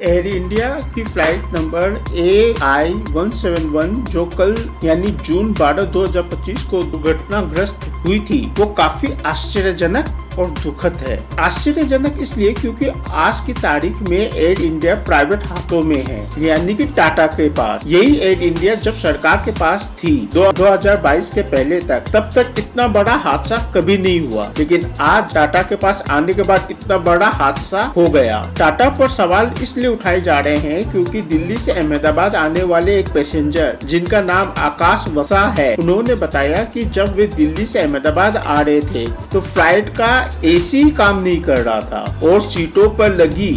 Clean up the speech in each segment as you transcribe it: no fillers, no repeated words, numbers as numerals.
Air India की flight number AI-171 जो कल यानी जून 12, 2025 को दुर्घटनाग्रस्त हुई थी, वो काफी आश्चर्यजनक और दुखद है। आश्चर्यजनक इसलिए क्योंकि आज की तारीख में एयर इंडिया प्राइवेट हाथों में है, यानी कि टाटा के पास। यही एयर इंडिया जब सरकार के पास थी 2022 के पहले तक, तब तक इतना बड़ा हादसा कभी नहीं हुआ, लेकिन आज टाटा के पास आने के बाद इतना बड़ा हादसा हो गया। टाटा पर सवाल इसलिए उठाए जा रहे हैं क्योंकि दिल्ली से अहमदाबाद आने वाले एक पैसेंजर जिनका नाम आकाश वसा है, उन्होंने बताया कि जब वे दिल्ली से अहमदाबाद आ रहे थे तो फ्लाइट का एसी काम नहीं कर रहा था और सीटों पर लगी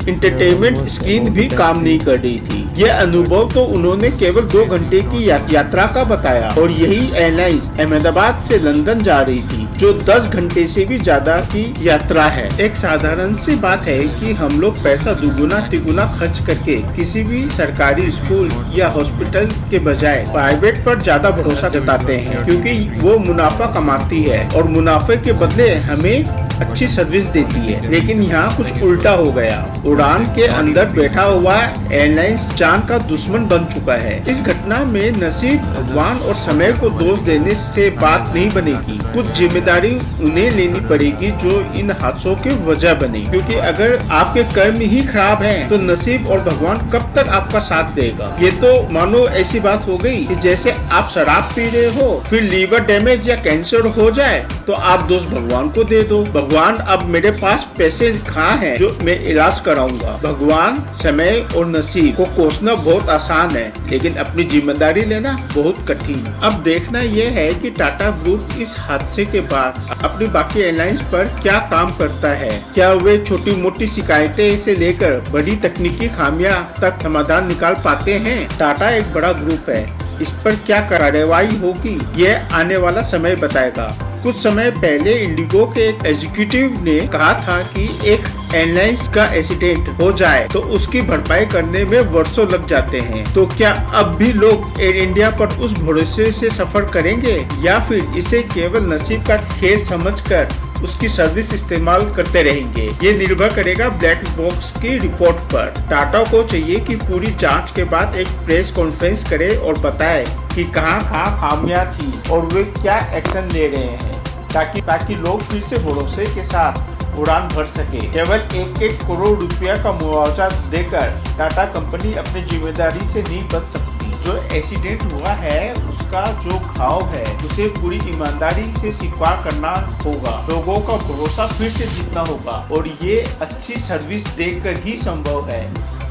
इंटरटेनमेंट स्क्रीन भी काम नहीं कर रही थी। यह अनुभव तो उन्होंने केवल 2 घंटे की यात्रा का बताया और यही एयरलाइंस अहमदाबाद से लंदन जा रही थी, जो 10 घंटे से भी ज्यादा की यात्रा है। एक साधारण सी बात है कि हम लोग पैसा दुगुना तिगुना खर्च करके किसी भी सरकारी स्कूल या हॉस्पिटल के बजाय प्राइवेट पर ज्यादा भरोसा जताते हैं, क्योंकि वो मुनाफा कमाती है और मुनाफे के बदले हमें अच्छी सर्विस देती है। लेकिन यहाँ कुछ उल्टा हो गया। उड़ान के अंदर बैठा हुआ एयरलाइंस जान का दुश्मन बन चुका है। इस घटना में नसीब, भगवान और समय को दोष देने से बात नहीं बनेगी। कुछ जिम्मेदारी उन्हें लेनी पड़ेगी जो इन हादसों की वजह बने, क्योंकि अगर आपके कर्म ही खराब हैं, तो नसीब और भगवान कब तक आपका साथ देगा। ये तो मानो ऐसी बात हो गई कि जैसे आप शराब पी रहे हो, फिर लीवर डैमेज या कैंसर हो जाए तो आप दोष भगवान को दे दो। भगवान, अब मेरे पास पैसे कहाँ हैं जो मैं इलाज कराऊंगा। भगवान, समय और नसीब को कोसना बहुत आसान है, लेकिन अपनी जिम्मेदारी लेना बहुत कठिन। अब देखना यह है कि टाटा ग्रुप इस हादसे के बाद अपनी बाकी एयरलाइंस पर क्या काम करता है। क्या वे छोटी मोटी शिकायतें से लेकर बड़ी तकनीकी खामियां तक समाधान निकाल पाते हैं। टाटा एक बड़ा ग्रुप है, इस पर क्या कार्रवाई होगी यह आने वाला समय बताएगा। कुछ समय पहले इंडिगो के एक एग्जीक्यूटिव ने कहा था कि एक एयरलाइंस का एक्सीडेंट हो जाए तो उसकी भरपाई करने में वर्षों लग जाते हैं। तो क्या अब भी लोग एयर इंडिया पर उस भरोसे से सफर करेंगे या फिर इसे केवल नसीब का खेल समझकर उसकी सर्विस इस्तेमाल करते रहेंगे। ये निर्भर करेगा ब्लैक बॉक्स की रिपोर्ट पर। टाटा को चाहिए कि पूरी जांच के बाद एक प्रेस कॉन्फ्रेंस करे और बताए कि कहां खामियां थी और वे क्या एक्शन ले रहे हैं, ताकि लोग फिर से भरोसे के साथ उड़ान भर सके। केवल 1-1 करोड़ रुपया का मुआवजा देकर टाटा कंपनी अपनी जिम्मेदारी से नहीं बच सकती। जो एक्सीडेंट हुआ है उसका जो घाव है उसे पूरी ईमानदारी से स्वीकार करना होगा। लोगों का भरोसा फिर से जीतना होगा और ये अच्छी सर्विस देकर ही संभव है।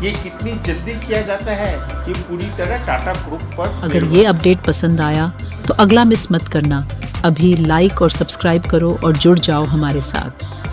ये कितनी जल्दी किया जाता है ये पूरी तरह टाटा ग्रुप पर। अगर ये अपडेट पसंद आया तो अगला मिस मत करना। अभी लाइक और सब्सक्राइब करो और जुड़ जाओ हमारे साथ।